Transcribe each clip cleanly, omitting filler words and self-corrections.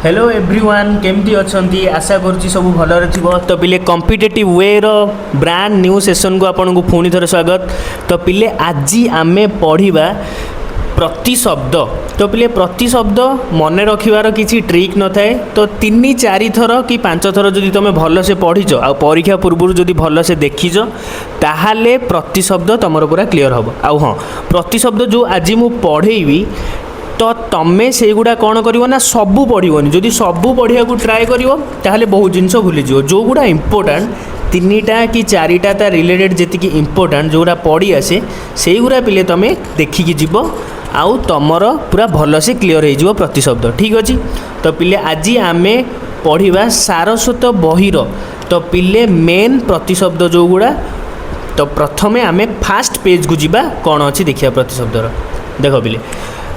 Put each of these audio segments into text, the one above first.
Hello everyone केमती अच्छी आशा करुँच सब भलरे थो। तो पिले कॉम्पिटिटिव वे ब्रांड न्यू सेशन को आपन को पुणी थोड़े स्वागत। तो पिले आज आम पढ़ा प्रतिशब्द। तो पिले प्रतिशब्द मन रखार किसी ट्रिक न थाए। तो 3-4 थर कि 5 थर जदि तुम भल से पढ़ीच आ परीक्षा पूर्व जदि भल से देखीच ताहाले प्रतिशब्द तुम पूरा क्लीयर हम। आउ हाँ प्रतिशब्द जो आज मु पढ़ेबी तो तमें से गुड़ा कौन करिवो ना सबू पढ़ोनी। जदि सबू पढ़िया को ट्राए करिवो ताहले बहुत जिनस भूलीजिव। जो गुड़ा इम्पोर्टाट 3टा कि 4टा ता रिलेटेड जी इम्पोर्टाट जोड़ा पढ़ी आसे से गुड़ा पिले तुम देखिकी जीव आउ तमर पूरा भल से क्लीयर हो प्रतिशब्द। ठीक अच्छे। तो पिले आज आम पढ़ा सारस्वत बहिर। तो पिले मेन प्रतिशब्द जो गुड़ा तो प्रथमे आम फास्ट पेज को जीवा कौन अच्छी देखिए प्रतिशब्दर। देख पिले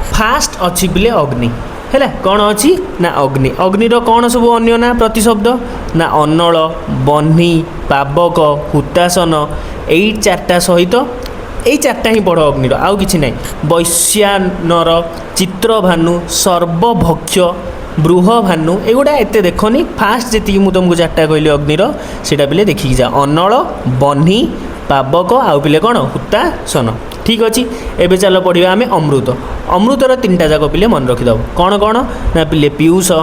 फास्ट अच्छी पिले अग्नि है कौन अच्छी ना अग्नि। अग्निर कौन सब अन्य ना प्रतिशब्द ना अन्नल बन्ही पावक हुतासन यही 4टा सहित यही 4टा ही पढ़ अग्निर आउ कि ना। वैश्यानर चित्रभानु सर्वभक्ष्य बृहभानु एगुड़ा एत देखनी। फास्ट जी मुझे तुमको 4टा कहली अग्निर से पिले देखिकी जा अन्नल बन्ही पावक आउ पिले कौन हुतासन। ठीक अच्छे। एबे चलो पढ़ा आम अमृत। अमृतर 3टा जाक पिले मन रखिदेव कौन कौन ना पिले पीयूष आ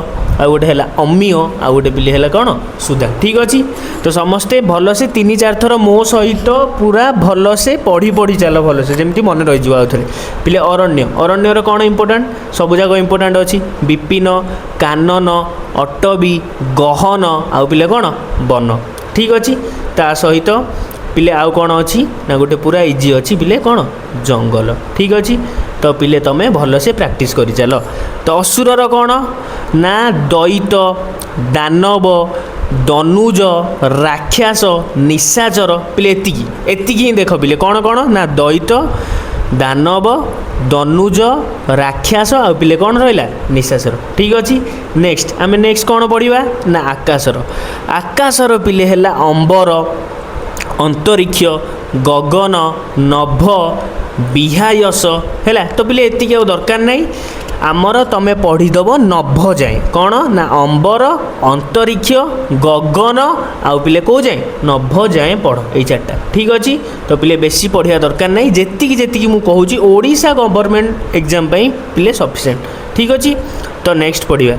गोटे है अमीय आ गोटे पिले है कौन सुधा। ठीक अच्छे। तो समस्ते भल से 3-4 थर मो सहित पूरा भल से पढ़ी चल भल से जमी मन रही आउ थे पिले अरण्य। अरण्यर कौन इम्पोर्टाट सब जाक इम्पोर्टाट अच्छी विपिन कानन अटवी गहन आउ पिले कौन वन। ठीक अच्छे। ता सहित पिले आउ कौन अच्छी ना गोटे पूरा इजी अच्छी पिले कौन जंगल। ठीक अच्छे। तो पिले तुम भल से प्रैक्टिस करी चल। तो असुरर कौन ना दैत दानव दनुज राक्षस निशाचर पिले एतिकी ही देख पिले कौन कौन ना दैत दानव दनुज राक्षस आ पिले कौन रहा निशाचर। ठीक अच्छे। नेक्स्ट आम नेक्स्ट कौन पढ़ा ना आकाशर। आकाशर पिले है अंबर अंतरिक्ष गगन नभ विहायस है। तो पिले एतिक दरकार नहीं आमर तुम पढ़ीदेव नभ जाए कौन ना अंबर अंतरिक्ष गगन आउ पिले कौ जाए नभ जाए पढ़ यही 4टा। ठीक अच्छे। तो पिले बेसी पढ़िया दरकार नहीं जेतिकी मु कहूँ ओडिशा गवर्नमेंट एग्जाम पिले सफिशिएंट। ठीक अच्छे। तो नेक्स्ट पढ़ा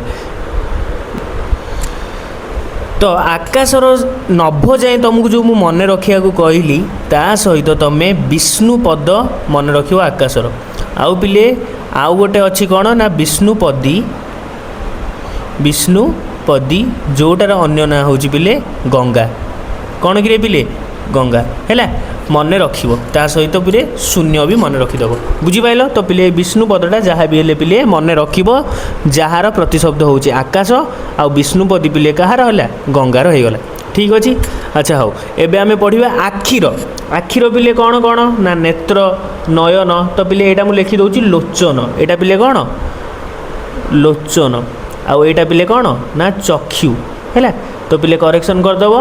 तो आकाशर नभ जाए तुमको जो मु मन रखा कहली ता सहित तुम विष्णुपद मन रख आकाशर। आउ पिले आउ गोटे अच्छी कौन ना विष्णुपदी जोटार अन्य ना हूँ पिले गंगा कौन कि पिले गंगा है मन रखिबो ता सहित पिले शून्य भी मन रखिदेव। बुझिपाल। तो पिले विष्णुपदटा जहाँ भी हेले पिले मन रखिबो जार प्रतिशब्द होउछि आकाश आ विष्णुपदी पिले कहार है गंगार होगला। ठीक अच्छे। अच्छा हाँ एबे आमे पढ़िबा आखिर। आखिर पिले कौन कौन ना नेत्र नयन। तो पिले एटा मु लिखि दउछि लोचन एटा पिले कौन लोचन आउ एटा पिले कौन ना चक्षु है। तो पिले करेक्शन करदेव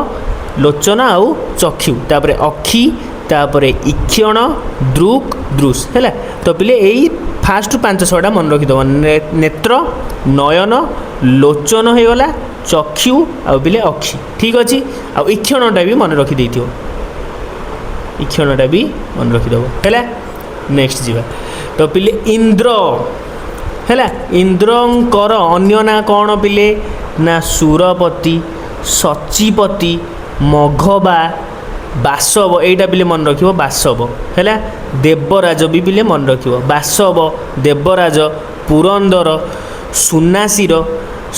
लोचन आउ चक्षु तापरे अखि तापरे इक्षण दृक् दृश है। तो पिले यही फास्ट 5-6टा मन रखिदेव नेत्र नयन लोचन होगला चक्षु आउ पिले अखि। ठीक अच्छे। आउ इक्षणटा भी मन रखिदे इक्षणटा भी मन रखिदेव है। नेक्स्ट जीवा। तो पिले इंद्र है इंद्रंकर अन्य ना कौन पिले ना सुरपति सचिपति मघबा बासव एटा पिले मन रखिबो बासव है। देवराज भी पिले मन रखिबो बासव देवराज पुरंदर सुनासीर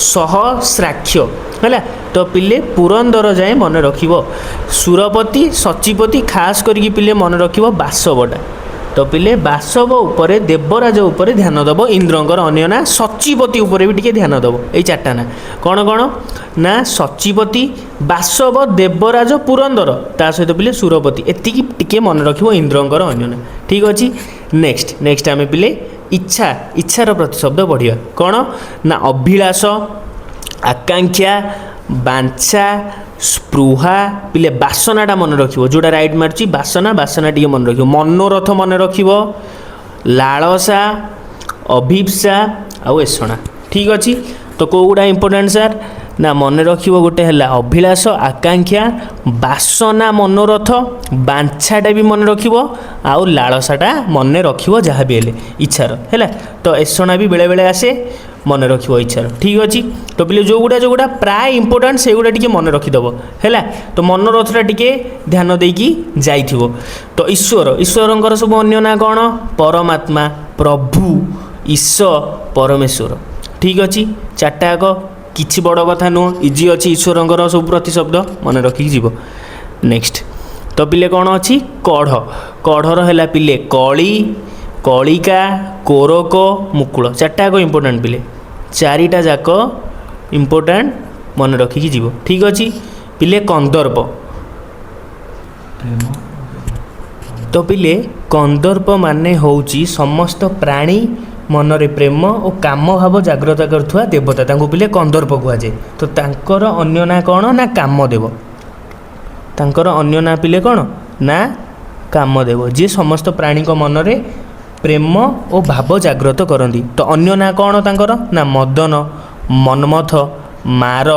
सहस्राक्ष है। तो पिले पुरंदर जाए मन रखिबो सुरपति सचिपति खास करके पिले मन रखिबो बासवटा। तो पिले बासव उपरे देवराज उपरे ध्यान दब इंद्रंकर अन्य ना सचिपति उपरे भी टिके ध्यान दब यही 4टा ना कौन कौन ना सचिपति बासव देवराज पुरंदर ता सहित पिले सुरपति एतिकी टिके मन रखिबो इंद्रंकर अन्य ना। ठीक अच्छे। नेक्स्ट आम पिले इच्छा। इच्छार प्रतिशब्द पढ़िया कौन ना अभिलाष आकांक्षा बांछा स्पृहा पिले बासनाटा मन रखिबो जोटा राइट मार्ची बासना टी मन रखिबो मनोरथ मन रखिबो लालसा अभिप्सा आउ एषणा। ठीक अच्छे। तो कौटा इंपोर्टाट सार ना मन रख गोटे है अभिलाष आकांक्षा बासना मनोरथ बांछाटा भी मन रख आउ लालसाटा मन रख जहाँ भी हेले इच्छार है तो एसना भी बेले बेले आसे मन रख इच्छार ठीक अच्छे तो पिले जोगुड़ा प्राय इंपोर्टाट से गुड़ा टी मन रखिदेव है तो मनोरथटा टी ध्यान देकी जाइथिबो तो ईश्वर सब अन्य ना कौन परमात्मा प्रभु ईश्वर परमेश्वर ठीक अच्छे चार्टा आग किसी बड़ कथा नुह इजी अच्छी ईश्वर सब प्रतिशब्द मन रखिक जीव नेक्स्ट तो पिले कौन अच्छी कढ़ कढ़र है पिले कली कलिका कोरक मुकुल चार्टा आग इंपोर्टाट पिले चारिटा जाक इंपोर्टाट मन रखिक जीव ठीक अच्छे पिले कंदर्प तो पिले कंदर्प माने होउची समस्त प्राणी मनरे प्रेम और काम भाव जाग्रत करुवा देवता तांको पिले कंदर्प कहुए तो तांकर अन्य ना कौन ना कामदेव तांकर अन्य ना पिले कौन ना कामदेव जी समस्त प्राणी मनरे प्रेम और भाव जाग्रत करती तो अन्य ना कौन तांकर ना मदन मनमथ मार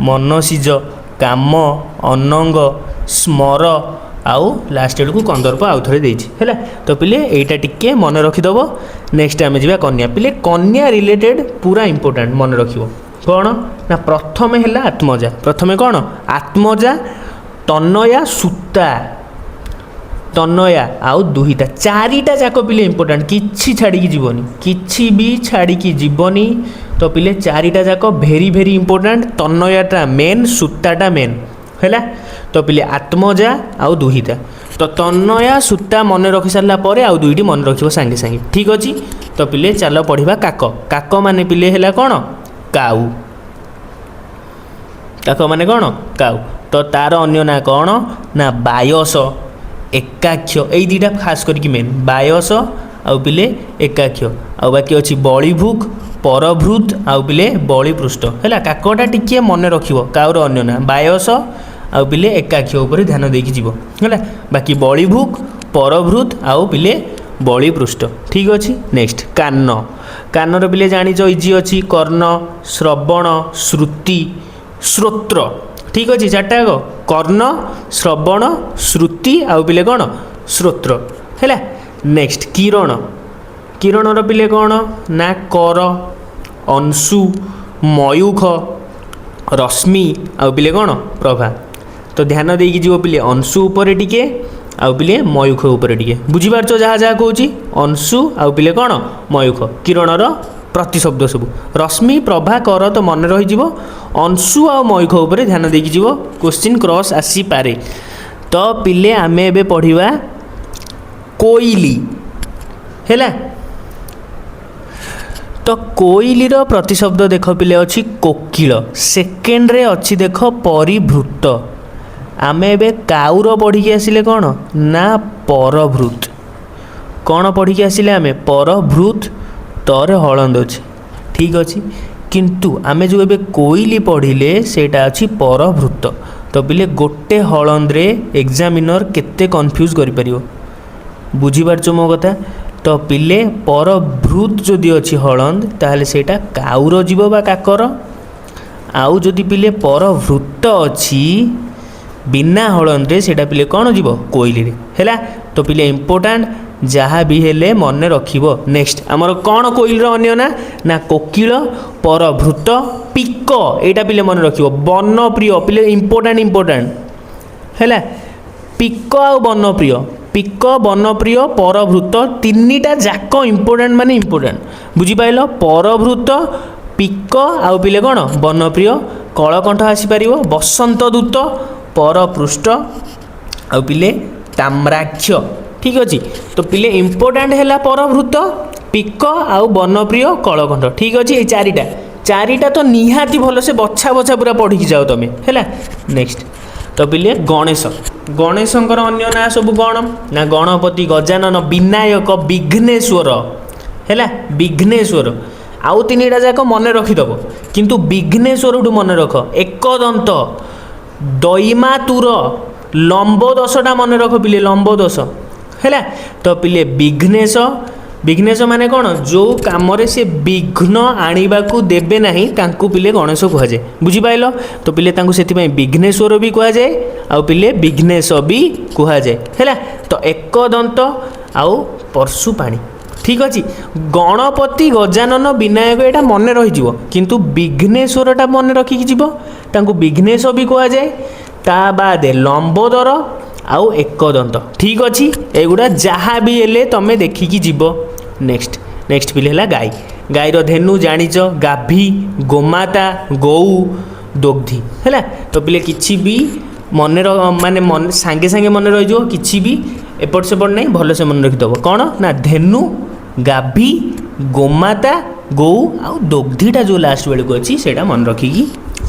मनसीज काम अनंग स्मर आउ लास्ट एड को कंदर्प आउ थे है तो पिले यहीटा टिके मन रखिदेव नेक्स्ट आम जा कन्या पिले कन्या रिलेटेड पूरा इंपोर्टाट मन रख कौन ना प्रथम है आत्मजा प्रथमे कौन आत्मजा तनया सूता तनया आउ दुहिता चारिटा जाक पिले इंपोर्टाट किछि छाड़ी जीवनी किछि भी छाड़ी जीवनी तो पिले चारिटा जाक भेरी भेरी इंपोर्टाट तनयाटा मेन सूताटा मेन है तो पिले आत्मजा आउ दुहिता तो तनया सूता मन रखि सारा पर आउ दुईटी मन रख सांगे सांगे ठीक अच्छे तो पिले चल पढ़ा काक काक माने पिले है कौन काऊ काक माने कौन काऊ तो तार अन्य ना कौन ना बायस एकाक्ष यही दुईटा खास करके मेन बायस आउ पिले एकाक्ष आउ बाकी अच्छी बलिभुक परभृत आउ पिले बलिपृष्ठ है काकटा टिके मन रख काउर अन्य ना बायस आउ पिले एकाक्ष उपर ध्यान देकी जीव है बाकी बलिभुक परभृत आउ पिले बलिपृष्ठ ठीक अच्छे नेक्स्ट कान कानर पिले जानिच इजी अच्छी कर्ण श्रवण श्रुति श्रोत्र ठीक अच्छे चार्टा आग कर्ण श्रवण श्रुति आउ पिले कौन श्रोत्र है नेक्स्ट किरण किरणर पिले कौन ना कर अंशु मयूख रश्मि आउ पिले कौन प्रभा तो ध्यान देकी जीव पिले अंशु उपर टिके आउ पिले मयूख उपर टिके बुझीपारछ जहाँ जहाँ कहूँ अंशु आउ पिले कौन मयूख किरणर प्रतिशब्द सब रश्मि प्रभा कर तो मन रही अंशु आ मयूख उपर ध्यान देकी जीव क्वेश्चन क्रॉस आसी पारे तो पिले आमे एबे पढ़िबा कोइली है तो कोइलीर प्रतिशब्द देख पिले अच्छी कोकिल सेकेंड रे अच्छी देख परिभृत आमे एबे काउर पढ़ी आसिले कौन ना परभृत कौन पढ़ी आसिले आमे परभृत तरे हलंद अच्छे ठीक अच्छे किंतु आमे जो एबे कोइली पढ़िले सेटा अच्छी परभृत तो पिले गोटे हलंद रे एग्जामिनर केते कन्फ्यूज करि परियो बुझी पारछ मो कथा तो पिले परभृत जदि अच्छी हलंद ताहले सेटा काउर जीव बा काकर आउ जदि पिले परभृत अच्छी बिना हलंद रे सेटा पिले कौन जीव कोइली रे हैला तो पिले इंपोर्टाट जहाँ भी हेले मन रखिबो नेक्स्ट आमर कौन कोइल अन्य ना ना कोकिल परभृत पिक एटा पिले मन रखिबो वनप्रिय पिले इंपोर्टाट हैला पिक आ वनप्रिय पिक वनप्रिय परभृत तीनिटा जाक इंपोर्टाट माने इंपोर्टाट बुझिपाइल परभृत पिक आउ पिले कौन वनप्रिय कलकंठ आसीपर बसंत दूत परपृष्ठ आउ पिले ताम्राक्ष ठीक अच्छे तो पिले इंपोर्टाट है परभृत पिक आउ वनप्रिय कलकंठ ठीक अच्छे ये चारिटा तो निहाती भल से बछा बछा पूरा पढ़ी जाओ तुम है नेक्स्ट तो पिले गणेश गणेशंकर अन्य ना सब कौन ना गणपति गजानन विनायक विघ्नेश्वर है विघ्नेश्वर आउ तीनिटा जाक मन रखिदेव किंतु विघ्नेश्वर मन रख एकदंत दैमातुर लंबोदशटा मन रख पिले लंबोदश है तो पिले विघ्नेश विघ्नेश माने कौन जो कम से विघ्न आणवाकू देवे ना तांकू पिले गणेश कहुए बुझिपाल तो पिले से विघ्नेश्वर भी कहुए आउ पिले विघ्नेश भी कहुए है तो एकदंत आउ परशुपाणी ठीक अच्छे गणपति गजानन विनायक यहाँ मन रही किंतु विघ्नेश्वरटा मन रखिकी जीव तांकू विघ्नेश भी कहुए ता बाद लंबोदर आउ एकदंत ठीक अच्छी एगुड़ा जहाँ भी हेले तुम देखिकी जीव नेक्स्ट नेक्स्ट पिले है गाई गाईर धेनु जानिच गाभी गोमाता गौ दोग्धी है तो पिले किसी भी मन माने मन सांगे सांगे मन रही किसी भी एपट सेपट नहीं भल से मन रखिदेव कौन ना धेनु गाभी गोमाता गौ आउ दोग्धीटा जो लास्ट बेलू अच्छी से मन रखिकी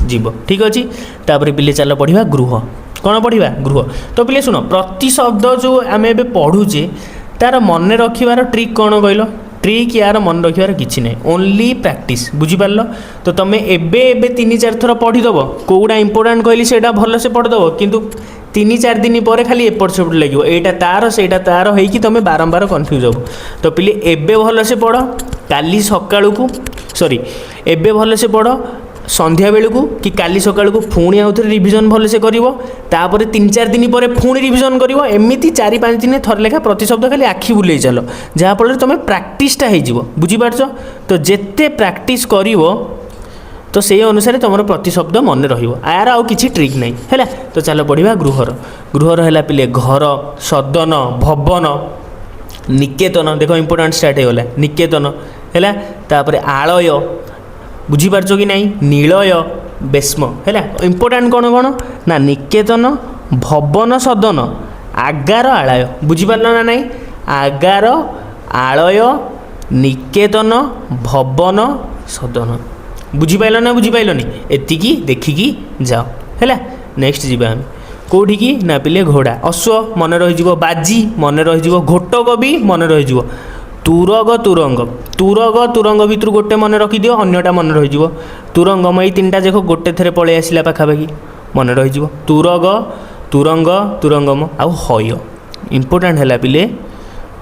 जीव ठीक अच्छे तापर पिले चल पढ़ा गृह कौन पढ़ा गृह तो पिले शुण प्रति शब्द जो आम ए पढ़ुचे तार मन रखार ट्रिक कौन कहल ट्रिक यार मन रखार किसी ना ओनली प्रैक्टिस बुझिपार तो तुम एबे 3-4 थर पढ़ीदेव कौटा इंपोर्टाट कहली से भल से पढ़ीदेव किंतु 3-4 दिन पर खाली एपट सेपट लगे एटा तार सेटा तार होइकी तुम बारंबार कन्फ्यूज हो तो पिले एबे भल से पढ़ काली सकाळू को सॉरी एबे भल से पढ़ संध्या बेलू कि काली सकाळू को पुणी आउ थे रिविजन भल से कर 3-4 दिन पर पुणी रिविजन कर एमती 4-5 दिन थर लेखा प्रति शब्द खाली आखि बुले चल जहाँफल तुम प्राक्टिसटा हो बुझीपार तो जिते प्राक्टिस कर तो से अनुसार तुम प्रति शब्द मन यार आउ किसी ट्रिक नहीं है तो चलो पढ़ा गृहर गृहर है पिले घर सदन भवन निकेतन देख इंपोर्टाट स्टार्ट होगा निकेतन है तापर आलय बुझीपार कि नहीं नीलय बेस्म है इंपोर्टाट कौन कौन ना निकेतन भवन सदन आगार आलय बुझीपार ना नहीं आगार आलय निकेतन भवन सदन बुझीपाल ना बुझीपालनी एतिकी देखिकी जाओ है नेक्स्ट जीवा आम कौटी की ना पिले घोड़ा अश्व मन रही बाजी मन रही घोटक भी मन रही तुरग तुरंग तुरग तुरंग भितर गोटे मन रखिदि अन्यटा मन रही तुरंगम ये 3टा देख गोटे थे पलि आसला पाखापाखि मन रही तुरग तुरंग तुरंगम आउ हय इंपोर्टाट है पिले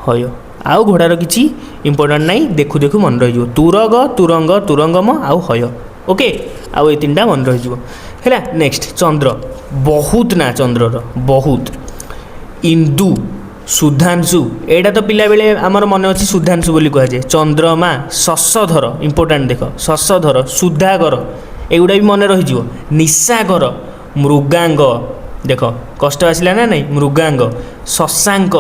हय आउ घोड़ार किसी इंपोर्टाट नहीं देखु देखु मन रही तुरग तुरंग तुरंगम आउ हय ओके आउ ये 3टा मन रही है नेक्स्ट चंद्र बहुत ना चंद्रर बहुत इंदु सुधांशु एटा तो पिला बेले आमर मन अच्छी सुधांशु बोली कहुए चंद्रमा शशधर इंपोर्टाट देख शशधर सुधाकर एगुड़ा भी मन रही निशाकर मृगांग देख कष्ट आसला ना नहीं मृगांग शशांक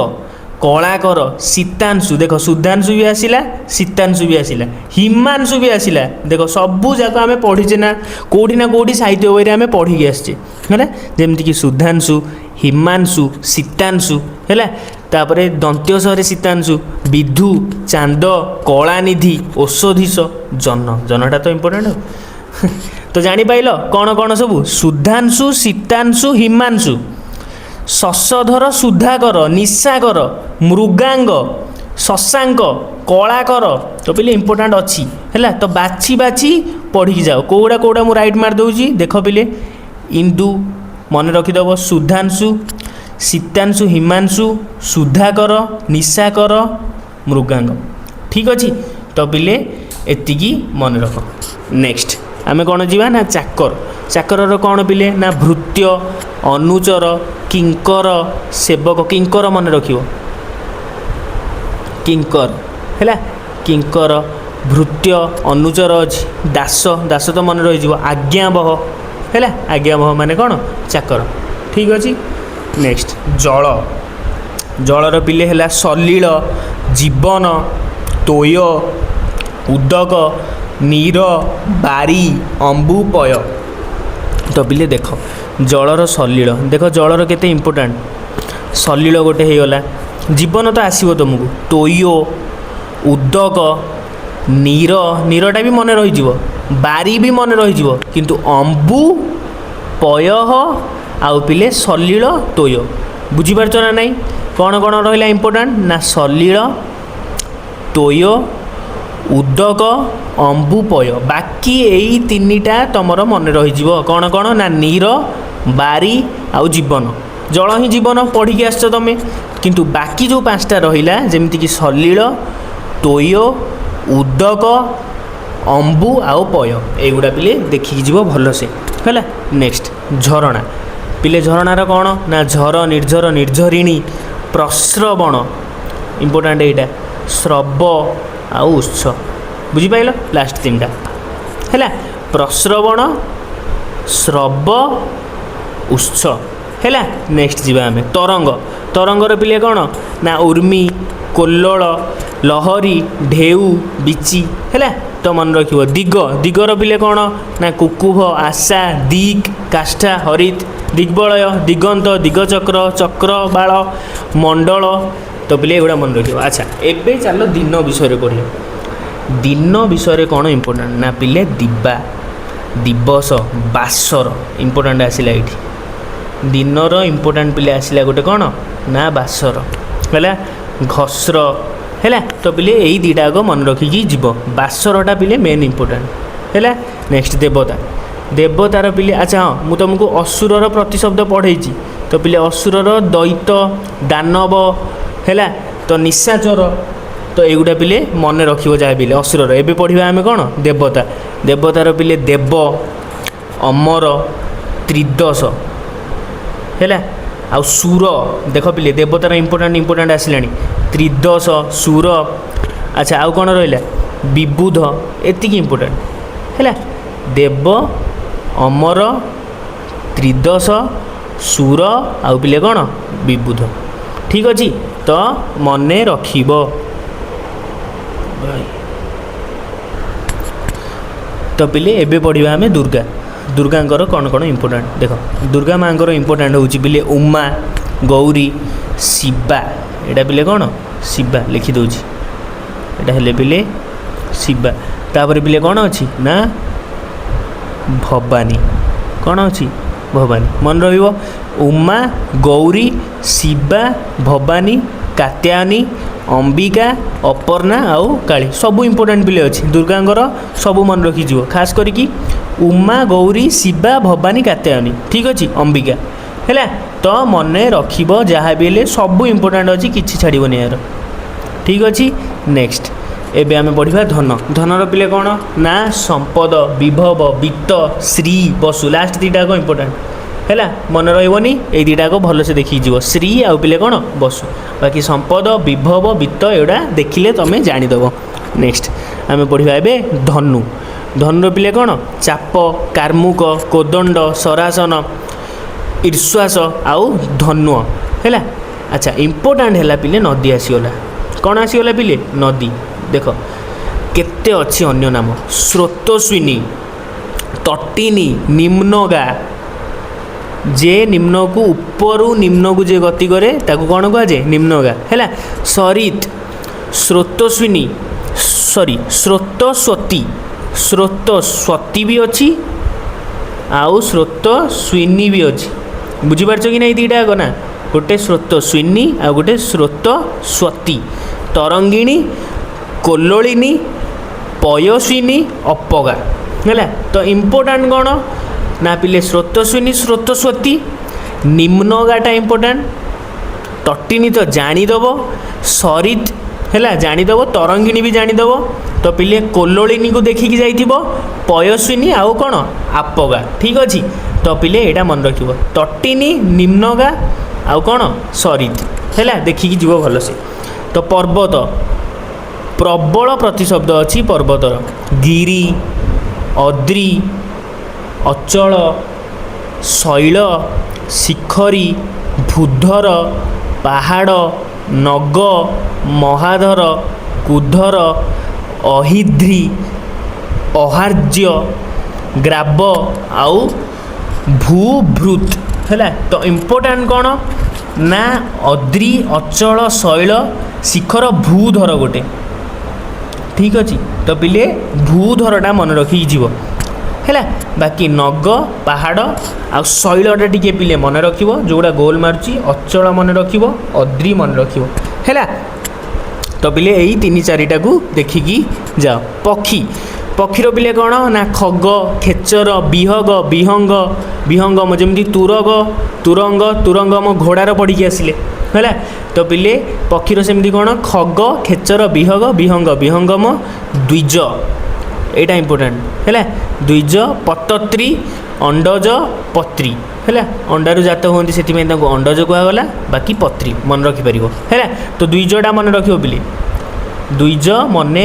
कलाकर सीतांशु देख सुधांशु भी आसला सीतांशु भी आसला हिमांशु भी आसला देख सबू जाक आम पढ़ीचे ना कौटी साहित्य बही आम पढ़ी आसचे है जमती कि सुधांशु हिमांशु सीतांशु है तापर दंत्योसरे सीतांशु विधु चांद कलानिधि औषधीश जन जनटा तो इंपोर्टाट तो जापाइल कौन कौन सब सुधांशु सीतांशु हिमांशु शशधर सुधाकर निशाकर मृगांग शशांक कलाकर तो पिले इंपोर्टाट अच्छी है तो बाछी बाछी पढ़ी जाओ कौड़ा कौड़ा मुझे राइट मार दूसरी देख पिले इंदु मन रखिदेव सुधांशु सीतांशु हिमांशु सुधाकर निशाकर मृगांग ठीक अच्छे तो पिले एतिकी मन रख नेक्स्ट आम कौन जीवा ना चाकर चाकर कौन पिले ना भृत्य अनुचर किंकर सेवक किंकर मन रखियो किंकर है किंकर भृत्य अनुचर अच्छी दास दास तो मन रही आज्ञावह है आज्ञावह माने कौन चाकर ठीक अच्छे नेक्स्ट जल जलर पिले है सलील जीवन तोय उदक नीर बारी अंबुपय तो पिले देख जलर सलील देख जलर केते इंपोर्टाट सलील गोटे होगला जीवन तो आसो तुमको तोय उदक नीर नीरटा भी मन रही बारी भी मन रही किंतु अंबु पय आउ पिले सलील तोय बुझीपार ना नहीं कौन कौन रहा इंपोर्टाट ना सलील तोय उदक अंबुपय बाकी यही 3टा तुम मन रही कौन कौन ना नीर बारी आउ जीवन जल ही जीवन पढ़ी आस तुम किंतु बाकी जो 5टा रहा जमीक सलील ତୋୟ ଉଦକ ଅମ୍ବୁ ଆଉ ପୟ ଏଇଗୁଡ଼ା ପିଲେ ଦେଖିକି ଯିବ ଭଲସେ ହେଲା। ନେକ୍ସଟ ଝରଣା ପିଲେ ଝରଣାର କ'ଣ ନା ଝର ନିର୍ଝର ନିର୍ଝରିଣୀ ପ୍ରସ୍ରବଣ ଇମ୍ପୋର୍ଟାଣ୍ଟ ଏଇଟା ସ୍ରବ ଆଉ ଉତ୍ସ ବୁଝିପାରିଲ ଲାଷ୍ଟ ତିନିଟା ହେଲା ପ୍ରସ୍ରବଣ ସ୍ରବ ଉତ୍ସ ହେଲା। ନେକ୍ସଟ ଯିବା ଆମେ ତରଙ୍ଗ ତରଙ୍ଗର ପିଲେ କ'ଣ ନା ଉର୍ମି କୋଲ୍ଲୋଳ ଲହରୀ ଢେଉ ବିଚି ହେଲା ତ ମନେ ରଖିବ। ଦିଗ ଦିଗର ପିଲେ କ'ଣ ନା କୁକୁଭ ଆଶା ଦିକ୍ କାଷ୍ଠା ହରିତ ଦିଗ୍ବଳୟ ଦିଗନ୍ତ ଦିଗଚକ୍ର ଚକ୍ରବାଳ ମଣ୍ଡଳ ତ ପିଲେ ଏଗୁଡ଼ା ମନେ ରଖିବ। ଆଚ୍ଛା ଏବେ ଚାଲ ଦିନ ବିଷୟରେ ପଢ଼ିବା। ଦିନ ବିଷୟରେ କ'ଣ ଇମ୍ପୋର୍ଟାଣ୍ଟ ନା ପିଲେ ଦିବା ଦିବସ ବାସର ଇମ୍ପୋର୍ଟାଣ୍ଟ ଆସିଲା ଏଇଠି ଦିନର ଇମ୍ପୋର୍ଟାଣ୍ଟ ପିଲେ ଆସିଲା ଗୋଟେ କ'ଣ ନା ବାସର ହେଲା ଘସ୍ର ହେଲା ତ ପିଲେ ଏଇ ଦୁଇଟା ଆଗ ମନେ ରଖିକି ଯିବ ବାସରଟା ପିଲେ ମେନ୍ ଇମ୍ପୋର୍ଟାଣ୍ଟ ହେଲା। ନେକ୍ସଟ ଦେବତା ଦେବତାର ପିଲେ ଆଚ୍ଛା ହଁ ମୁଁ ତୁମକୁ ଅସୁରର ପ୍ରତିଶବ୍ଦ ପଢ଼େଇଛି ତ ପିଲେ ଅସୁରର ଦୈତ ଦାନବ ହେଲା ତ ନିଶାଚର ତ ଏଇଗୁଡ଼ା ପିଲେ ମନେ ରଖିବ ଯାହା ପିଲେ ଅସୁରର। ଏବେ ପଢ଼ିବା ଆମେ କ'ଣ ଦେବତା ଦେବତାର ପିଲେ ଦେବ ଅମର ତ୍ରିଦଶ ହେଲା ଆଉ ସୁର ଦେଖ ପିଲେ ଦେବତାର ଇମ୍ପୋର୍ଟାଣ୍ଟ ଆସିଲାଣି ତ୍ରିଦଶ ସୁର। ଆଚ୍ଛା ଆଉ କ'ଣ ରହିଲା ବିବୁଧ ଏତିକି ଇମ୍ପୋର୍ଟାଣ୍ଟ ହେଲା ଦେବ ଅମର ତ୍ରିଦଶ ସୁର ଆଉ ପିଲେ କ'ଣ ବିବୁଧ ଠିକ୍ ଅଛି ତ ମନେ ରଖିବ। ତ ପିଲେ ଏବେ ପଢ଼ିବା ଆମେ ଦୁର୍ଗା ଦୁର୍ଗାଙ୍କର କ'ଣ କ'ଣ ଇମ୍ପୋର୍ଟାଣ୍ଟ ଦେଖ ଦୁର୍ଗା ମାଆଙ୍କର ଇମ୍ପୋର୍ଟାଣ୍ଟ ହେଉଛି ପିଲେ ଉମା ଗୌରୀ ଶିବା ଏଇଟା ପିଲେ କ'ଣ ଶିବା ଲେଖିଦେଉଛି ଏଇଟା ହେଲେ ପିଲେ ଶିବା ତାପରେ ପିଲେ କ'ଣ ଅଛି ନା ଭବାନୀ କ'ଣ ଅଛି ଭବାନୀ ମନେ ରହିବ ଉମା ଗୌରୀ ଶିବା ଭବାନୀ କାତ୍ୟାୟନୀ ଅମ୍ବିକା ଅପର୍ଣ୍ଣା ଆଉ କାଳୀ ସବୁ ଇମ୍ପୋର୍ଟାଣ୍ଟ ପିଲେ ଅଛି ଦୁର୍ଗାଙ୍କର ସବୁ ମନେ ରଖିଯିବ ଖାସ୍ କରିକି ଉମା ଗୌରୀ ଶିବା ଭବାନୀ କାତ୍ୟାୟନୀ ଠିକ୍ ଅଛି ଅମ୍ବିକା ହେଲା ତ ମନେ ରଖିବ ଯାହା ବି ହେଲେ ସବୁ ଇମ୍ପୋର୍ଟାଣ୍ଟ ଅଛି କିଛି ଛାଡ଼ିବନି ଏହାର ଠିକ୍ ଅଛି। ନେକ୍ସଟ ଏବେ ଆମେ ପଢ଼ିବା ଧନ ଧନର ପିଲେ କ'ଣ ନା ସମ୍ପଦ ବିଭବ ବିତ୍ତ ଶ୍ରୀ ବସୁ ଲାଷ୍ଟ ଦୁଇଟାକ ଇମ୍ପୋର୍ଟାଣ୍ଟ ହେଲା ମନେ ରହିବନି ଏଇ ଦୁଇଟାକ ଭଲସେ ଦେଖିକି ଯିବ ଶ୍ରୀ ଆଉ ପିଲେ କ'ଣ ବସୁ ବାକି ସମ୍ପଦ ବିଭବ ବିତ୍ତ ଏଗୁଡ଼ା ଦେଖିଲେ ତୁମେ ଜାଣିଦେବ। ନେକ୍ସଟ ଆମେ ପଢ଼ିବା ଏବେ ଧନୁ ଧନୁର ପିଲେ କ'ଣ ଚାପ କାର୍ମୁକ କୋଦଣ୍ଡ ସରାସନ ଈର୍ଶ୍ୱାସ ଆଉ ଧନୁ ହେଲା। ଆଚ୍ଛା ଇମ୍ପୋର୍ଟାଣ୍ଟ ହେଲା ପିଲେ ନଦୀ ଆସିଗଲା କ'ଣ ଆସିଗଲା ପିଲେ ନଦୀ ଦେଖ କେତେ ଅଛି ଅନ୍ୟ ନାମ ସ୍ରୋତସ୍ୱିନୀ ତଟିନୀ ନିମ୍ନଗା ଯେ ନିମ୍ନକୁ ଉପରୁ ନିମ୍ନକୁ ଯେ ଗତି କରେ ତାକୁ କ'ଣ କୁହାଯାଏ ନିମ୍ନଗା ହେଲା। ସରିତ ସ୍ରୋତସ୍ୱିନୀ ସ୍ରୋତସ୍ୱତୀ ସ୍ରୋତସ୍ୱତୀ ବି ଅଛି ଆଉ ସ୍ରୋତସ୍ୱିନୀ ବି ଅଛି ବୁଝିପାରୁଛ କି ନା ଏଇ ଦୁଇଟା ଆଗ ନା ଗୋଟେ ସ୍ରୋତସ୍ୱିନୀ ଆଉ ଗୋଟେ ସ୍ରୋତସ୍ୱତୀ ତରଙ୍ଗିଣୀ କୋଲ୍ଲୋଳିନୀ ପୟସ୍ୱିନୀ ଅପଗା ହେଲା ତ ଇମ୍ପୋର୍ଟାଣ୍ଟ କ'ଣ ନା ପିଲେ ସ୍ରୋତସ୍ୱିନୀ ସ୍ରୋତସ୍ୱତୀ ନିମ୍ନଗାଟା ଇମ୍ପୋର୍ଟାଣ୍ଟ ତଟିନୀ ତ ଜାଣିଦେବ ସରିତ ହେଲା ଜାଣିଦେବ ତରଙ୍ଗିଣୀ ବି ଜାଣିଦେବ ତ ପିଲେ କୋଲ୍ଲୋଳିନୀକୁ ଦେଖିକି ଯାଇଥିବ ପୟସ୍ୱିନୀ ଆଉ କ'ଣ ଆପଗା ଠିକ୍ ଅଛି ତ ପିଲେ ଏଇଟା ମନେ ରଖିବ ତଟିନୀ ନିମ୍ନଗା ଆଉ କ'ଣ ସରିତ ହେଲା ଦେଖିକି ଯିବ ଭଲସେ। ତ ପର୍ବତ ପ୍ରବଳ ପ୍ରତିଶବ୍ଦ ଅଛି ପର୍ବତର ଗିରି ଅଦ୍ରି ଅଚଳ ଶୈଳ ଶିଖରୀ ଭୂଧର ପାହାଡ଼ ନଗ ମହାଧର କୁଧର ଅହିଦ୍ରି ଅହାର୍ଯ୍ୟ ଗ୍ରାବ ଆଉ ଭୂଭୃତ ହେଲା ତ ଇମ୍ପୋର୍ଟାଣ୍ଟ କ'ଣ ନା ଅଦ୍ରି ଅଚଳ ଶୈଳ ଶିଖର ଭୂଧର ଗୋଟେ ଠିକ୍ ଅଛି ତ ପିଲେ ଭୂଧରଟା ମନେ ରଖିକି ଯିବ ହେଲା। ବାକି ନଗ ପାହାଡ଼ ଆଉ ଶୈଳଟା ଟିକେ ପିଲେ ମନେ ରଖିବ ଯେଉଁଗୁଡ଼ା ଗୋଲ ମାରୁଛି ଅଚଳ ମନେ ରଖିବ ଅଦ୍ରି ମନେ ରଖିବ ହେଲା। ତ ପିଲେ ଏଇ ତିନି ଚାରିଟାକୁ ଦେଖିକି ଯାଅ। ପକ୍ଷୀ ପକ୍ଷୀର ପିଲେ କ'ଣ ନା ଖଗ ଖେଚର ବିହଗ ବିହଙ୍ଗ ବିହଙ୍ଗମ ଯେମିତି ତୁରଗ ତୁରଙ୍ଗ ତୁରଙ୍ଗ ଆମ ଘୋଡ଼ାର ପଢ଼ିକି ଆସିଲେ है। तो पिले पक्षीर सेमती कौन खग खेचर विहग विहंग विहंगम द्विज एटा इंपोर्टेंट है। द्विज पतत्री अंडज पत्री है। अंडारू जात होती से अंडज कहगला बाकी पत्री मन रखिपर है। तो द्विजटा मन रख पिले द्विज मन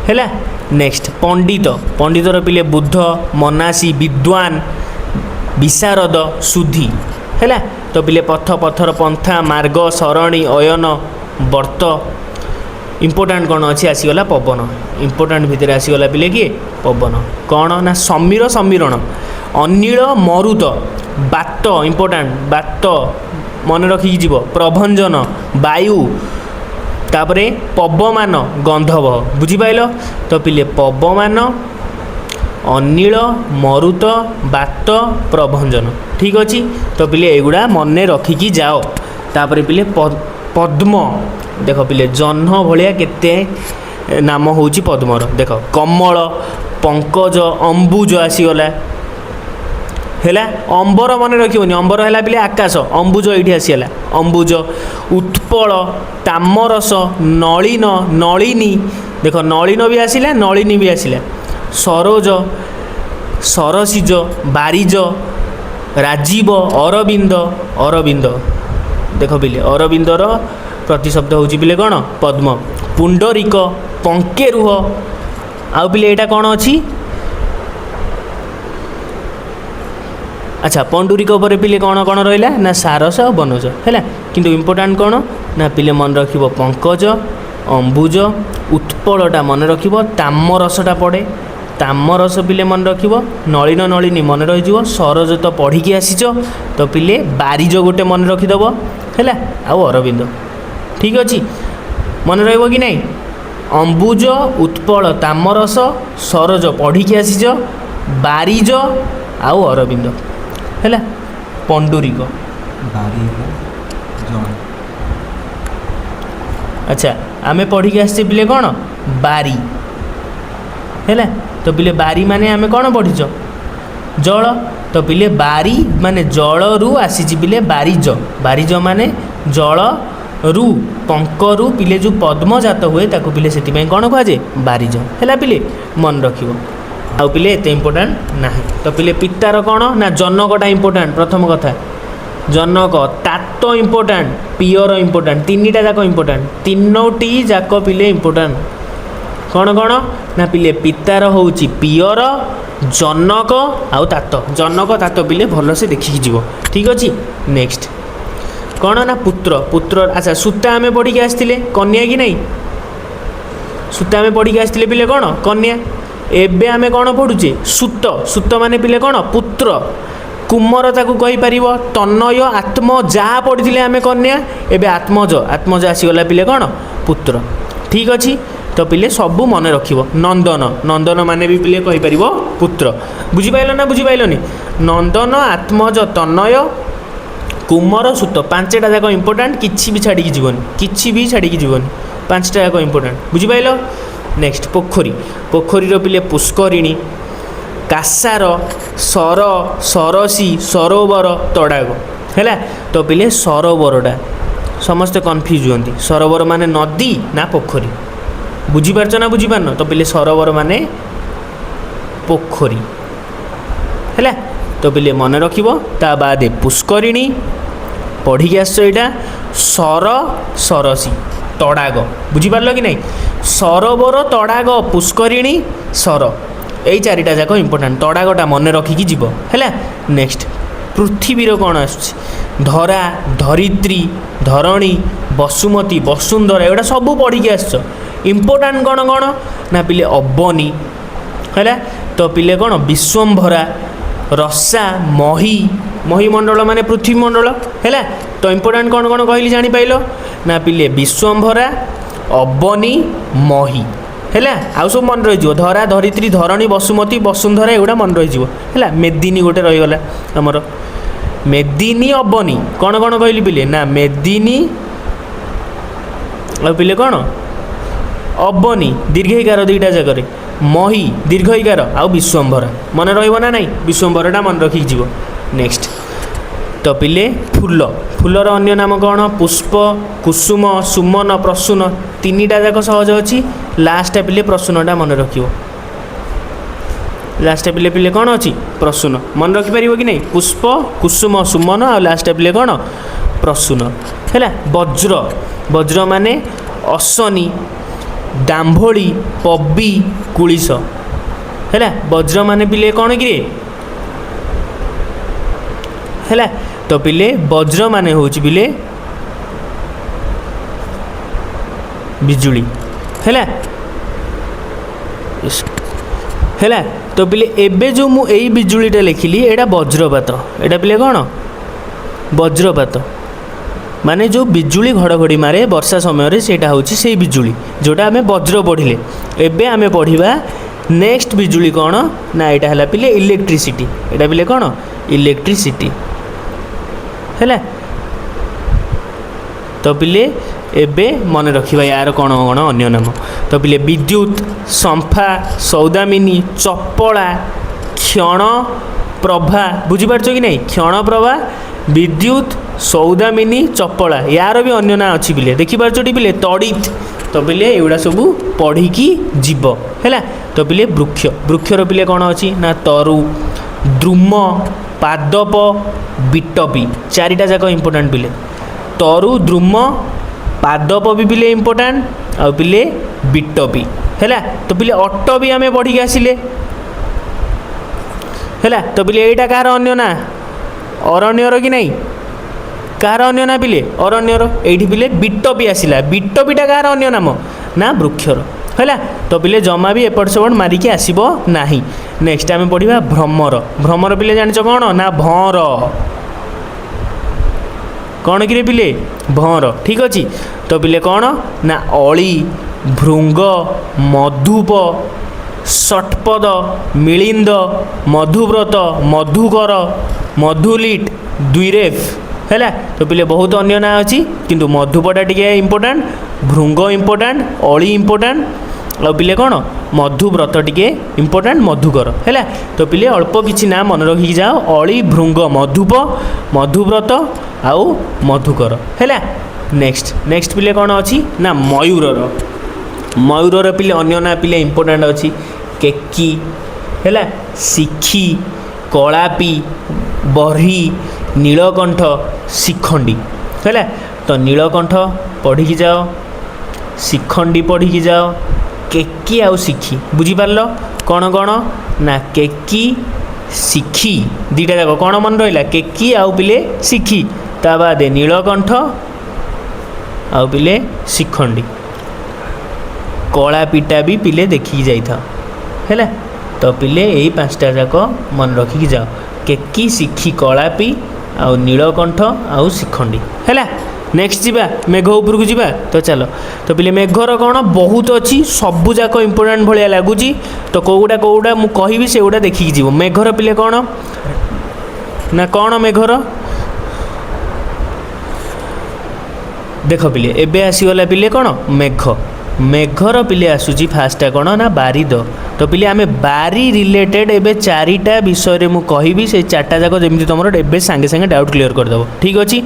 है। नेक्स्ट पंडित पंडितर पिले बुद्ध मनासी विद्वान विशारद सुधी है। तो पिले पथ पथर पंथा मार्ग सरणी अयन वर्त इंपोर्टाट कौन अच्छी आसीगला पवन इंपोर्टाट भितर आसीगला पिले किए पवन कौन ना समीर समीरण अनिल मरुत बात इंपोर्टाट बात मन रखिकी जीव प्रभंजन वायु तापरे पवमान गंधव बुझिपाइल। तो पिले पवमान अनिल मरुत बात प्रभंजन ठीक अच्छी। तो पिले एगुड़ा मन रखिकी जाओ। तापरे पिले पद्म देख पिले जह्न भाया केते नाम होची पद्मर देख कमल पंकज अंबुज आसीगला है। अंबर मन रखिबनी अंबर है पिले आकाश अंबुज ये आसीगला अंबुज उत्पल तामरस नलिन नलिनी देख नलिन भी आसिला नलिनी भी आसिला सरोज सरसिज बारिज राजीव अरविंद अरविंद देख पिले अरविंदर प्रतिशब्द होची पिले कौन पद्म पुंडरीक पंकेरुह आउ पिले एटा कौन अच्छी अच्छा पंडुरिक उपर पिले कौन कौन रहा ना सारस और बनज है। किंतु इंपोर्टाट कौन ना पिले मन रख पंकज अंबुज उत्पलटा मन रख तामरसटा पड़े तामरस पिले मन रख नलिन नलिनी मन रही सरज तो पढ़ी आसीच तो पिले बारिज गोटे मन रखिदेव है आउ अरविंद ठीक अच्छी मन रही कि नहीं अंबुज उत्पल तामरस सरज पढ़ी आसीच बारिज आउ अरविंद है पंडुरिक अच्छा आमे पढ़ी आसचे पिले कौन बारी है। तो पिले बारी माने आमे कौन पढ़ीच जल तो पिले बारी माने जल रु आसी पिले बारिज बारिज माने जल रु पंकरु पिले जो पद्मजात हुए ताको पिले से कौन कहुए बारिज है पिले मन रखिब आउ पिले एत इंपोर्टाट ना। तो पिले पितार कौन ना जनकटा इंपोर्टाट प्रथम कथा जनक तात इंपोर्टाट पियर इंपोर्टाट तीनटा जाक इंपोर्टाट तीनोटी जाक पिले इंपोर्टाट कौन कौन ना पिले पितार होची पियर जनक आउ तात जनक तात पिले भल से देखिकी जीव ठीक अच्छी। नेक्स्ट कौन ना पुत्र पुत्र अच्छा सूता आमे पढ़ी आसते कन्या कि नहीं सूता आमे पढ़ी आसते पिले कौन कन्या एबे आमे कौन पढ़ुचे सूत सूत माने पिले कौन पुत्र कुमर ताकू कहि परिबो तन्नय आत्म जहाँ पढ़ी आमे कन्या एबे आत्मज आत्मज आसीगला पिले कौन पुत्र ठीक अच्छी। तो पिले सबू मन रखिब नंदन नंदन माने भी पिले कहि परिबो पुत्र बुझिपाइल ना बुझिपाइलनी नंदन आत्मज तन्नय कुमर सूत पांचटा जाक इंपोर्टाट किछि भी छाड़ी जीवन किछि भी छाड़ी जीवन पांचटा जाक इंपोर्टाट बुझिपाइल। नेक्स्ट पोखरी पोखरीर पिले पुष्करिणी कासार सर सरसी सरोवर तड़ाग है। तो पिले सरोवरटा समस्ते कन्फ्यूज होती सरोवर माने नदी ना पोखरी बुझीपारच ना बुझीपारन तो पिले सरोवर माने पोखरी है। तो पिले मन रखिब ता बादे पुष्करिणी पढ़ी आस सर सरसी तड़ाग बुझीपार कि नहीं सरोवर तड़ाग पुष्करिणी सर यही चारिटा जाक इंपोर्टाट तड़ागटा मन रखिकी जीव है। नेक्स्ट पृथ्वीर कौन आस धरा धरित्री धरणी वसुमती वसुंधरा एगुड़ा सब पढ़ी आस इंपोर्टाट कौन कौन ना पिले अबनी है। तो पिले कौन विश्वम्भरा रसा मही महीमंडल माने पृथ्वी मंडल है। तो इंपोर्टाट कौन कौन कहली जापाइल ना पिले विश्वम्भरा अबनी मही है आउ सब मन रही धरा धरित्री धरणी वसुमती वसुंधरा एगुड़ा मन रही है। मेदिनी गोटे रहीगला आमर मेदिनी अबनी कौन कौन कहली पिले ना मेदिनी पिले कौन अबनी दीर्घईकार दुईटा जगह मही दीर्घईकार आउ विश्वम्भरा मन रहा ना नहीं विश्वम्भराटा मन रखिक जीव। नेक्स्ट तो पिले फूल फूलर अन्य नाम कौन पुष्प कुसुम सुमन प्रसून तीनटा जाक सहज अच्छी लास्ट पिले प्रसूनटा मन रखियो लास्ट पिले पिले कौन अच्छी प्रसून मन रखिपर कि नहीं पुष्प कुसुम सुमन आ लास्ट पिले कौन प्रसून है वज्र वज्र माने अशनी दाम्भोली पबी कुलिश है वज्र माने पिले कौन कि है तो पिले वज्र माने होची पिले बिजुली है तो पिले एबे जो मु एई बिजुलीटा लिखिली एटा वज्रपात एटा पिले कौन वज्रपात माने जो बिजुली घड़घड़ी मारे वर्षा समय सेटा होची से बिजुली जोटा आमे वज्र पढ़िले एबे आमे पढ़िबा नेक्स्ट बिजुली कौन ना एटा हला पिले इलेक्ट्रिसिटी एटा पिले कौन इलेक्ट्रिसिटी है तो पिले एबे मन रखिबा यार कौन कौन अन्य नाम तो पिले विद्युत संफा सौदामिनी चपला क्षण प्रभा बुझीपारछ कि नहीं क्षण प्रभा विद्युत सौदामिनी चपला यार भी अन्य ना अच्छी पिले देखिपारछ पिले तड़ित तो पिले एगुड़ा सब पढ़ी जीव है तो पिले वृक्ष वृक्षर पिले कौन अच्छी ना तरु द्रुम पादप बिटपी चारिटा जाक इम्पोर्टाट पिले तरु द्रुम पादप भी पिले इम्पोर्टाट आ पिले बिटपी है तो पिले अट भी आम पढ़ी आसिले है तो पिले यहीटा कार अन्य ना अरण्यर कि नहीं कार अन्य ना पिले अरण्यर ये पिले बिटपी आसला बिटपीटा कार अन्य नाम ना वृक्षर है तो पिले जमा भी एपट सेपट मारिकी आसब ना नेक्स्ट आम पढ़ा भ्रमर भ्रमर पिले जान कौन ना भँर कौन कि पिले भँर ठीक अच्छे तो पिले कौन ना अली भृंग मधुप षटपद मिलिंद मधुव्रत मधुकर मधुलिट द्विरेफ है तो पिले बहुत अन्य ना अच्छी किंतु मधुपटा टे इम्पोर्टाट भृंग इम्पोर्टाट अली इम्पोर्टाट आ पिले कौन मधुव्रत टे इम्पोर्टाट मधुकर है तो पिले अल्प किसी ना मन रखिकी जाओ अली भृंग मधुप मधुव्रत आउ मधुकर है नेक्स्ट नेक्स्ट पिले कौन अच्छी ना मयूरर मयूरर पिले अन्य ना पिले इम्पोर्टाट अच्छी केकी है शिखी कलापी बरही नीलकंठ शिखंडी है तो नीलकंठ पढ़ी जाओ शिखंडी पढ़ी जाओ केकी आउ शिखी बुझीपार कौन कौन ना केकी शिखी दीटा जाक कौन मन रहा केकी आउ पिले शिखी ता बादे नीलकंठ आउ पिले शिखंडी कलापीटा भी पिले देखिकी जाइथा है तो पिले यही पांचटा जाक मन रखिकी जाओ केकी शिखी कलापी आउ नीलकंठ आउ शिखंडी है नेक्स्ट जीवा मेघ उपरकू जीवा तो चलो तो पिले मेघर कौन बहुत अच्छी सबू जाक इम्पोर्टाट भाया लगुच तो कौटा मु कहि से गुड़ा देखिकी जीव मेघर पिले कौन ना कौन मेघर देख पिले एबे आसीगला पिले कौन मेघ मेघर पिले आसूची फास्टा कौन ना बारिद तो पिले आमे बारी रिलेटेड एबे चारिटा विषय मु कहि से चार्टा जाक जमी तुम एबे सांगे सांगे डाउट क्लियर करदेव ठीक अच्छे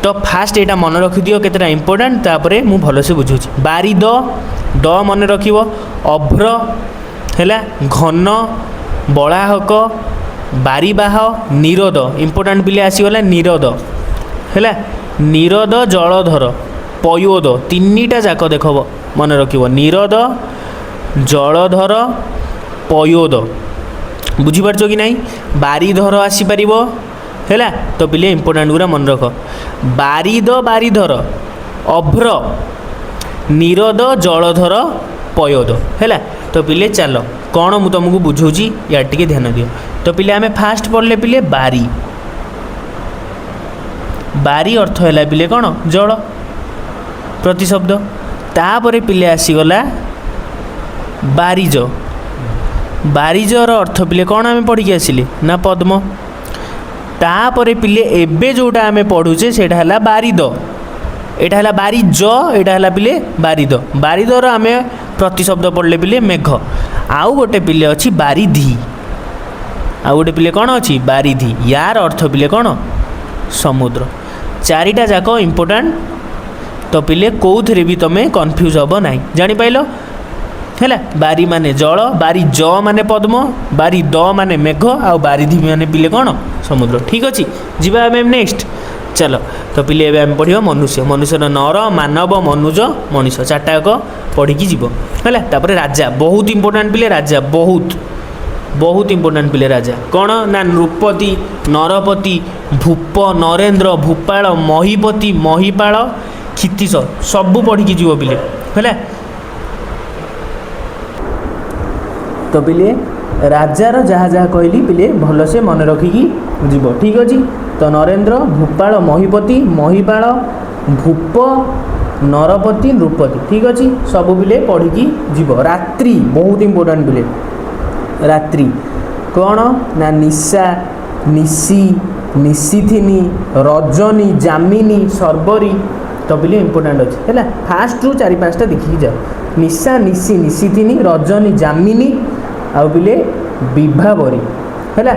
तो फास्ट यहाँ मन रखिदियो केतेटा इम्पोर्टाट तापर मु भलसे बुझुची बारिद ड मन रखिब अभ्र है घन बलाहक बारीबाह निरोध इम्पोर्टाट पिले आसीगला निरोध है निरोध जलधर पयोद तीनटा जाक देख मन रखिब निरोध जलधर पयोद बुझीपारछ कि नहीं बारीधर आसीपर है तो पिले इम्पोर्टाट गुरा मन रख बारिद बारीधर अभ्र निरोध जलधर पयोद है तो पिले चल कौन मु तुमको बुझाऊँगी यार टिके ध्यान दियो तो पिले आमे फास्ट पढ़ले पिले बारी बारी अर्थ है पिले कौन जल प्रतिशब्द तापर पिले आसीगला बारिज बारिजर अर्थ पिले कौन आमे पढ़ी आसिले ना पद्म तापर पिले एबे जोटा आमे पढ़ुचे सेटा हला बारिद एटा हला बारिज एटा हला पिले बारिद बारिदर आमे प्रतिशब्द पढ़ले पिले मेघ आउ गोटे पिले अच्छी बारिधी आउ गोटे पिले कौन अच्छी बारिधी यार अर्थ पिले कौन समुद्र चारिटा जाक इम्पोर्टाट तो पिले कौन भी तुम कन्फ्यूज हम ना जापार है बारी माने जल बारी ज माने पद्म बारी द माने मेघ आ बारिधि माने पिले कौन समुद्र ठीक अच्छे जीवा मैम नेक्स्ट चलो तो पिले एवं पढ़ मनुष्य मनुष्यर नर मानव मनुज मनीष चार्टा जाक पढ़ी जीव है राजा बहुत इंपोर्टाट पिले राजा बहुत इंपोर्टाट पिले राजा कौन ना नृपति नरपति भूप नरेन्द्र भूपाल महीपति महीपाल क्षितिश सबू पढ़ी जीव पिले है तो पिले राजार जहाँ जहाँ कहली पिले भलसे मन रखिकी जीव ठीक अच्छे तो नरेन्द्र भूपाल महीपति महीपाल भूप नरपति नृपति ठीक अच्छे सबू पिले पढ़ी जीव रात्रि बहुत इंपोर्टाट पिले रात्रि कौन ना निशा निशी निशिथिनी रजनी जामिनी सर्वरी तो पिले इंपोर्टाट अच्छे है फास्ट रु 4-5टा देखिए जाओ निशा निशी निशिथिनी रजनी जामिनी आउ पिले विभावरी है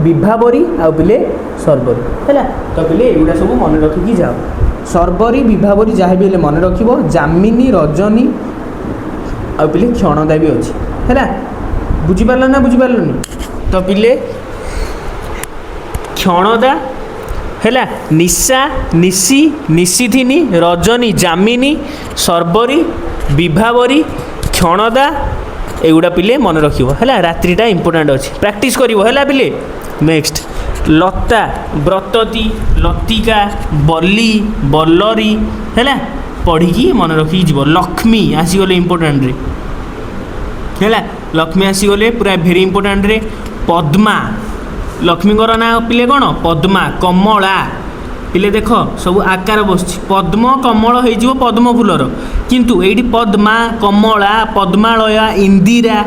विभावरी आउ पिले सर्वरी है तो पिले एगुड़ा सब मन रखिकी जाओ सर्वरी विभावरी जहाँ भी मन रख जामिनी रजनी आउ पिले क्षणदा भी अच्छी है बुझीपार ना बुझीपारनी तो पिले क्षणदा है निशा निशी निशिथिनी रजनी जामिनी सर्वरी विभावरी क्षणदा एगुड़ा पिले मन रखा रात्रिटा इंपोर्टाट अच्छे प्रैक्टिस करा पिले नेक्स्ट लता व्रतती लतिका बल्ली बल्लरी है पढ़ी मन रखी जीव लक्ष्मी आसीगले इंपोर्टाट है लक्ष्मी आसीगले पूरा भेरी इंपोर्टाट रे पद्मा लक्ष्मीकर ना पिले कौन पद्मा कमला पिले देख सब आकार बस पद्म कमल हो पद्म फूलर किंतु ये पद्मा कमला पद्मालया इंदिरा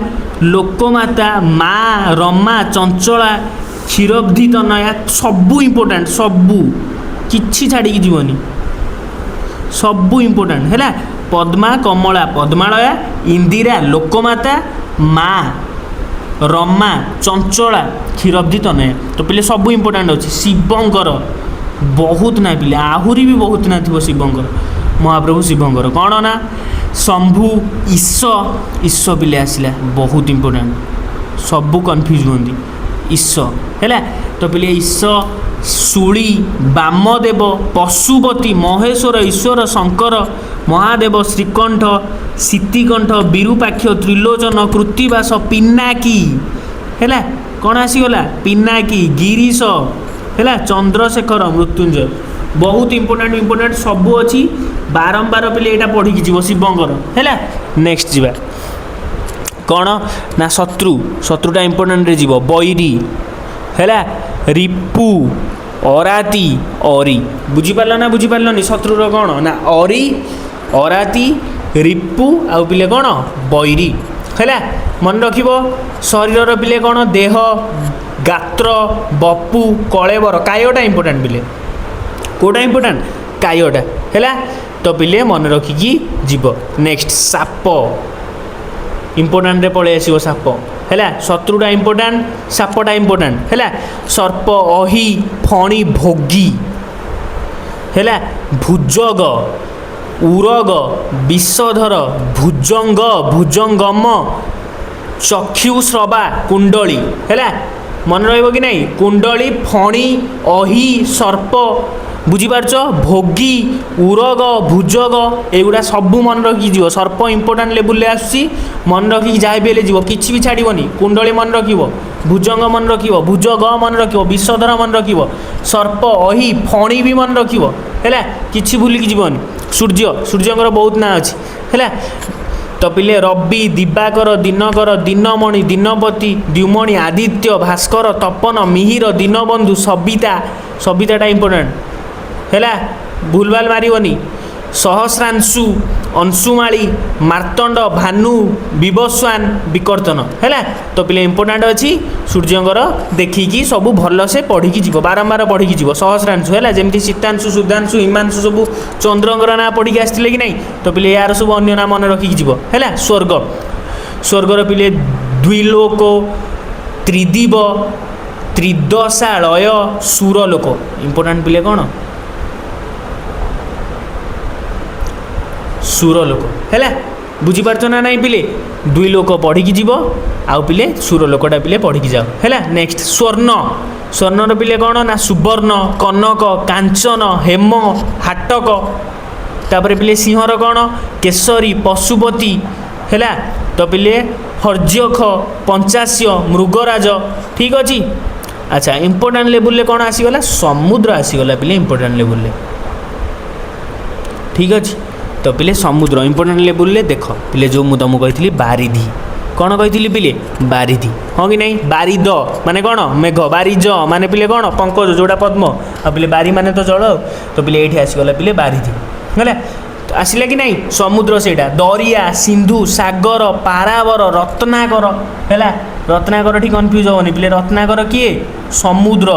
लोकमाता माँ रमा चंचला क्षीरब्धि तनया सबू इंपोर्टाट सबू किछि छाड़ी जीवनी सबू इंपोर्टाट है पद्मा कमला पद्मालया इंदिरा लोकमाता माँ रमा चंचला क्षीरब्धि तनया तो पिले सबू इंपोर्टाट अच्छे शिवंकर बहुत ना पिले आहुरी भी बहुत ना थी शिवंकर महाप्रभु शिवंकर कौन ना शंभु ईश पिले आसला बहुत इंपोर्टाट सबू कन्फ्यूज होती ईश है तो पिले ईश शूली वामदेव पशुपति महेश्वर ईश्वर शंकर महादेव श्रीकंठ सीतिकंठ विरूपाक्ष त्रिलोचन कृत्तिवास पिनाकी है कौन आसीगला पिनाकी गिरीश है चंद्रशेखर मृत्युंजय बहुत इंपोर्टाट सबू अच्छी बारंबार पिले यहाँ पढ़ी जीव शिवंकर है नेक्स्ट जीवा कौन ना शत्रुटा इंपोर्टाट जीव बैरी है रिपु अराती अरी बुझीपार ना बुझीपारनी शत्रुर कौन ना अरी अराती रिपु आउ पिले कौन बैरी है मन रख शरीर पिले कौन देह गात्र बपु कलेबर कायटा इंपोर्टाट पिले कोटा इंपोर्टाट कायटा है तो पिले मन रखिकी जीव नेक्स्ट साप इंपोर्टाट रे पड़े आसो साप है शत्रुटा इंपोर्टाट सापटा इंपोर्टाट है सर्प अहि फणी भोगी है भुजग उरग विषधर भुजंग भुजंगम चक्षुश्रवा कुंडली है मन रहिबो कि नहीं कुंडली फणी अहि सर्प बुझीपारच भोगी उरग भुजग एगुड़ा सबू मन रखी जीव सर्प इंपोर्टाट लेवल आसूसी मन रखिकी जहाँ भी जीव किसी भी छाड़बनी कुंडली मन रख भुजंग मन रख भुजग मन रख विषधर मन रख सर्प अहि फणी भी मन रख है कि भूलिकी जीवन सूर्यंकर बहुत ना अच्छी है तो पिले रवि दिवाकर दिनकर दिनमणि दिनपति द्युमणि आदित्य भास्कर तपन मिहिर दीनबंधु सविताटा इंपोर्टाट है भूलभाल मारिबनी सहस्रांशु अंशुमाली मार्तंड भानु विवस्वान विकर्तन है तो पिले इंपोर्टाट अच्छी सूर्यंकर देखिकी सब भल से पढ़ी जीव बारंबार पढ़ी जीव सहस्रांशु है जमी शीतांशु सुधांशु हिमांशु सब चंद्रंकर ना पढ़ी आसते कि नहीं तो पिले यार सब अन्य ना मन रखिकी जीव है स्वर्गर पिले द्विलोक त्रिदिव त्रिदशालय सुरलोक इंपोर्टाट पिले कौन सुरलोक है बुझीपार ना नहीं पिले दुई लोक पढ़ी जीव आउ पिले सुरलोकटा पिले पढ़ी जाओ है नेक्स्ट स्वर्ण स्वर्णर पिले कौन ना सुवर्ण कनक कांचन हेम हाटक तापर पिले सिंहर कौन केसरी पशुपति है तो पिले हर्जख पंचाश्य मृगराज ठीक अच्छे अच्छा इंपोर्टाट लेवल कौन आसीगला समुद्र आसीगला पिले इंपोर्टाट लेवल ठीक अच्छे तो पिले समुद्र इंपोर्टाट लेवल देख पिले जो मुझे तुमको कही बारिधि कौन कही पिले बारिधि हाँ कि नहीं बारिद माने कौन मेघ बारिज माने पिले कौन पंकज जोड़ा पद्म आ पिले बारी माने तो जल तो पिले ये आसीगला पिले बारिधि है आसला कि नहीं समुद्र से दरिया सिंधु सागर पारावर रत्नाकर है रत्नाकर ठीक कन्फ्यूज होनी पिले रत्नाकर किए समुद्र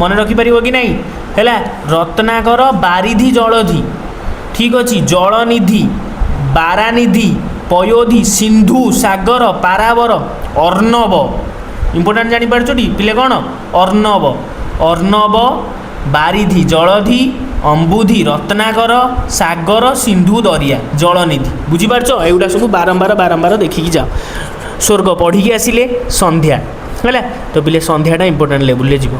मन रखिपर कि नहीं है रत्नाकर बारिधि जलधि ठीक अच्छे जलनिधि बारानिधि पयोधि सिंधु सागर पारावर अर्णव इंपोर्टाट जापार पिले कौन अर्णव अर्णव बारिधि जलधि अंबुधि रत्नाकर सागर सिंधु दरिया जलनिधि बुझीपार एगुड़ा सब बारंबार बारंबार देखिकी जाओ स्वर्ग पढ़ी आसिले संध्या है तो पिले संध्याटा इंपोर्टाट लेवल जीव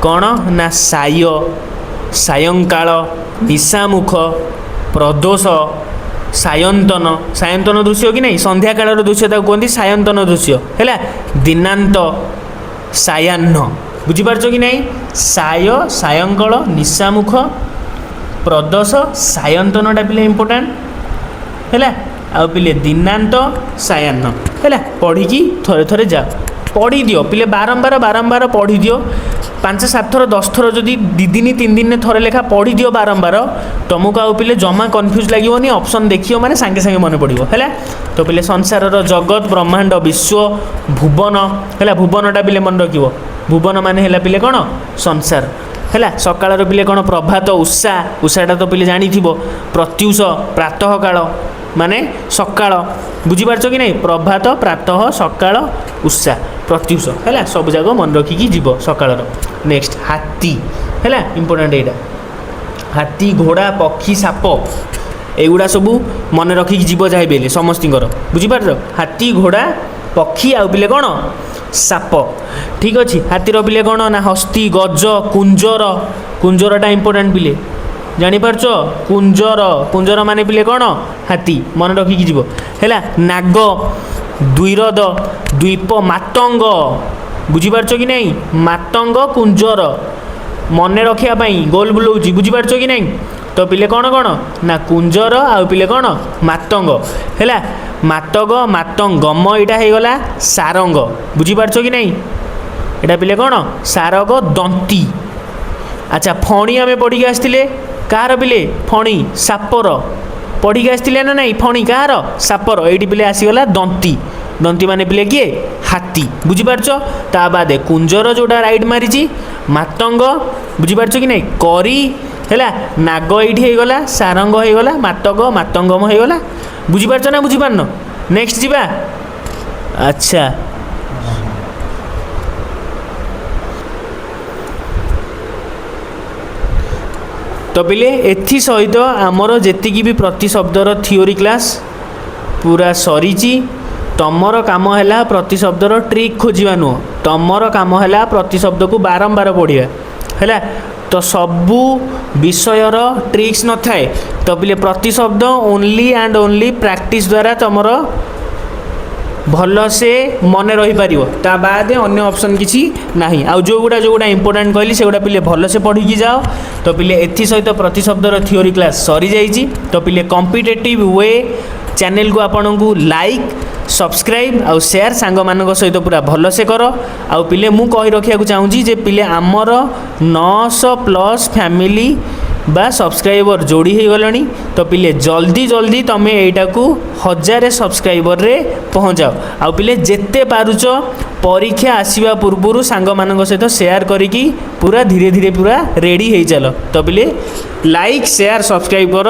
कौन ना साय सायंकाल निशामुख प्रदोष सायंतन सायंतन दृश्य कि नहीं संध्या कालर दृश्य कहते सायंतन दृश्य है दिनांत सायाह्न बुझीपार कि नहीं साय सायंकाल निशामुख प्रदोष सायंतनटा पिले इंपोर्टाट है आ पिले दिनांत सायाह्न है पढ़ी थरे थरे जा पढ़ी दियो पिले बारंबार बारंबार पढ़ी दियो 5-7 थर 10 थर जदि 2 दिन 3 दिन थरे लेखा पढ़ी दियो बारंबार तुमको आउ पिले जमा कन्फ्यूज लगे ऑप्शन देखियो माने सांगे सांगे मन पड़ो है तो पिले संसार जगत ब्रह्मांड विश्व भुवन है भुवनटा पिले मन रखियो भुवन माने है पिले कौन संसार है सकाळ पिले कौन प्रभात उषा उषाटा तो पिले जानी प्रत्युष प्रातः काल माने सकाळ बुझीपार कि नहीं प्रभात प्रातः सकाळ उषा प्रत्युष है सब जाक मन रखिकी जीव सकाळ नेक्स्ट हाथी है इंपोर्टाट यहाँ हाथी घोड़ा पक्षी साप एगुड़ा सब मन रखिकी जीव जहाँ भी समस्तर बुझीपार हाथी घोड़ा पक्षी आउ पिले कौन साप ठीक अच्छे हाथीर पिले कौन ना हस्ती गज कुंजर कुंजरटा इंपोर्टाट पिले जापार कुंजर कुंजर माने पिले कौन हाथी मन रखिकी जीव है नाग द्विरद द्वीप मातंग बुझीपार कि नहीं मातंग कुंजर मन रखापी गोल बुलाऊँ बुझीपार कि नहीं तो पिले कौन कौन ना कुंजर आउ पिले कौन मातंग है मातग मातंग गम यहाँ होगला सारंग बुझीपार कि नहीं यहाँ पिले कौन सारग दंती अच्छा फणी आम पढ़ी आसते कार पिले फणी सापर पढ़ी आसते ना नहीं फणी कार सापर ये पिले आसीगला दंती दंती माने पिले किए हाथी बुझीपार ता बादे कुंजर जोड़ा राइट मारी मातंग बुझीपार कि नहीं करी है नाग ये होगला सारंग होगला मातग मातंगम होगला बुझीपार ना बुझीपार नेक्स्ट जीवा अच्छा तो पिले एथि सहित आमर जेतिकी भी प्रतिशब्दर थियोरी क्लास पूरा सरी तमर काम है प्रतिशब्दर ट्रिक खोजा नुह तमर काम है प्रतिशब्द को बारंबार पढ़िया है तो सबू विषयर ट्रिक्स न थाए तो पिले प्रतिशब्द ओनली एंड ओनली प्रैक्टिस द्वारा तमर भल से मन रही पार ता बाद अन्य ऑप्शन किसी नहीं आ जो गुड़ा इंपोर्टेंट कहली से गुड़ा पिले भल से पढ़ी जाओ तो पिले एथि सहित प्रतिशब्दर थियोरी क्लास सरी जाइए तो पिले कॉम्पिटिटिव वे चैनल को आपन को लाइक सब्सक्राइब आउ शेयर सांग मान सहित पूरा भल से कर आउ पिले मु कही रखा चाहूँगी जे पिले आमर 900+ फैमिली बा सब्सक्राइबर जोड़ी हो गलनी तो पिले जल्दी जल्दी तमें यहीटा को 1000 सब्सक्राइबर रे पहुँचाओ आउ पिले जेते पारुच परीक्षा आसवा पूर्व सांग मान सहित शेयर करिकी पूरा धीरे धीरे पूरा रेडी हो चल तो पिले लाइक शेयर सब्सक्राइब कर।